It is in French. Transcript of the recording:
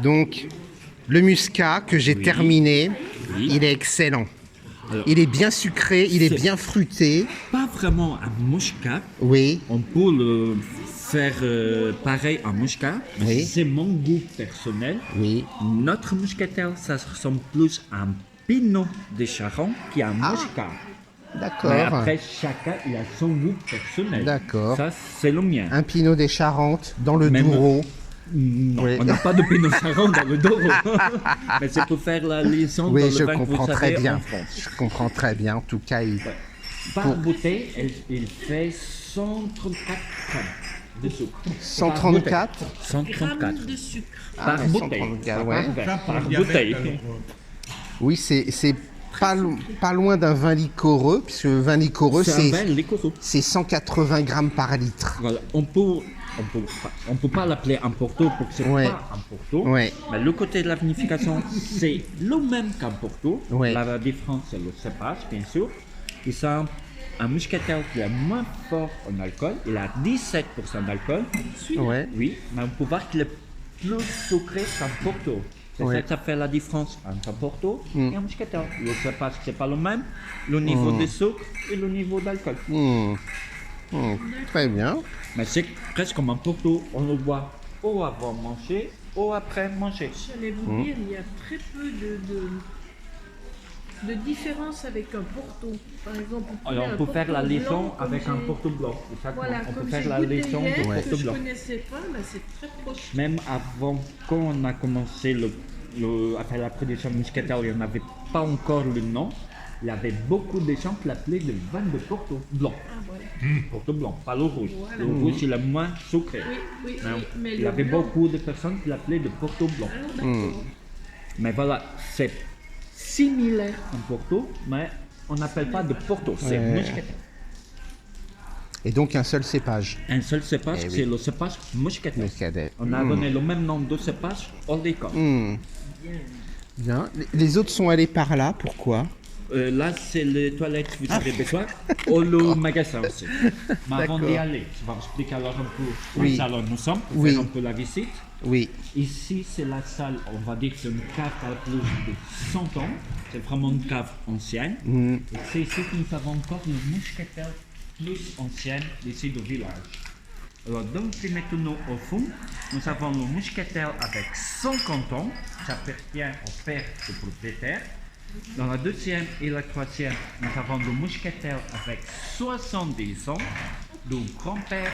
Donc, le muscat que j'ai terminé, il est excellent. Alors, Il est bien sucré, il est c'est- bien fruité. Pas vraiment un muscat. Oui, On peut le faire pareil en muscat. Mais Oui. c'est mon goût personnel. oui. Notre muscatel, ça ressemble plus à un pinot de Charente qu'à un muscat. Mais D'accord. après, chacun il a son goût personnel. D'accord. Ça, c'est le mien. Un pinot des Charentes dans le Même- Douro. Non, Oui. on n'a pas de pinot Charente dans le Douro. Mais c'est pour faire la liaison dans Oui, le je vin que vous comprends savez très bien. en France. Je comprends très bien. En tout cas, Par bouteille, il fait 134 grammes de sucre. 134. 134. Grammes de sucre. Par Ah, bouteille. 134, Pas ouais. par verre, par bouteille. Oui, c'est pas loin d'un vin liquoreux, puisque le vin liquoreux, C'est un vin liquoreux. c'est 180 grammes par litre. Voilà, on peut pas l'appeler un Porto pour que c'est Ouais. pas un Porto. Ouais. Mais le côté de la vinification, c'est le même qu'un Porto. Ouais. La différence, c'est le cépage, bien sûr. Et c'est un muscatel qui est moins fort en alcool. Il a 17% d'alcool. Ouais. Oui, mais on peut voir qu'il est plus sucré qu'un Porto. C'est Ouais. ça que ça fait la différence entre un Porto et un muscatel. Le cépage, c'est pas le même. Le niveau de sucre et le niveau d'alcool. Très bien. Mais c'est presque comme un Porto, on le boit ou avant manger ou après manger. J'allais vous dire, il y a très peu de différence avec un Porto. Par exemple, vous prenez Alors un on peut faire la Porto liaison blanc, comme avec un j'ai- Porto blanc. Exactement. Voilà, On peut comme faire j'ai la goûté liaison hier, de que Porto je blanc. connaissais pas, mais c'est très proche. Même avant, quand on a commencé après la production de muscatel, il n'y en avait pas encore le nom. Il y avait beaucoup de gens qui l'appelaient le vin de Porto blanc. Ah, voilà. Porto blanc, pas le rouge. Voilà. Le rouge, il est moins sucré. Oui, oui, Mais oui, mais il y le avait blanc- beaucoup de personnes qui l'appelaient le Porto blanc. Ah, d'accord. Mais voilà, c'est similaire en Porto, mais on n'appelle pas de Porto, c'est Ouais. muscatel. Et donc un seul cépage. Un seul cépage, Eh oui. c'est le cépage muscatel. Muscadet. On a donné le même nom de cépage au décor. Bien. Les autres sont allés par là. Pourquoi? Là, c'est les toilettes, vous avez besoin, ou le magasin aussi. Mais avant d'y D'accord. aller, je vais expliquer alors un peu Oui. le salon où nous sommes, pour Oui. faire un peu la visite. Oui. Ici, c'est la salle, on va dire que c'est une cave à plus de 100 ans. C'est vraiment une cave ancienne. Et c'est ici que nous avons encore le muscatel plus ancien ici du village. Alors, donc, maintenant au fond, nous avons le muscatel avec 50 ans. Ça appartient au père du propriétaire. Dans la deuxième et la troisième, nous avons le muscatel avec 70 ans du grand-père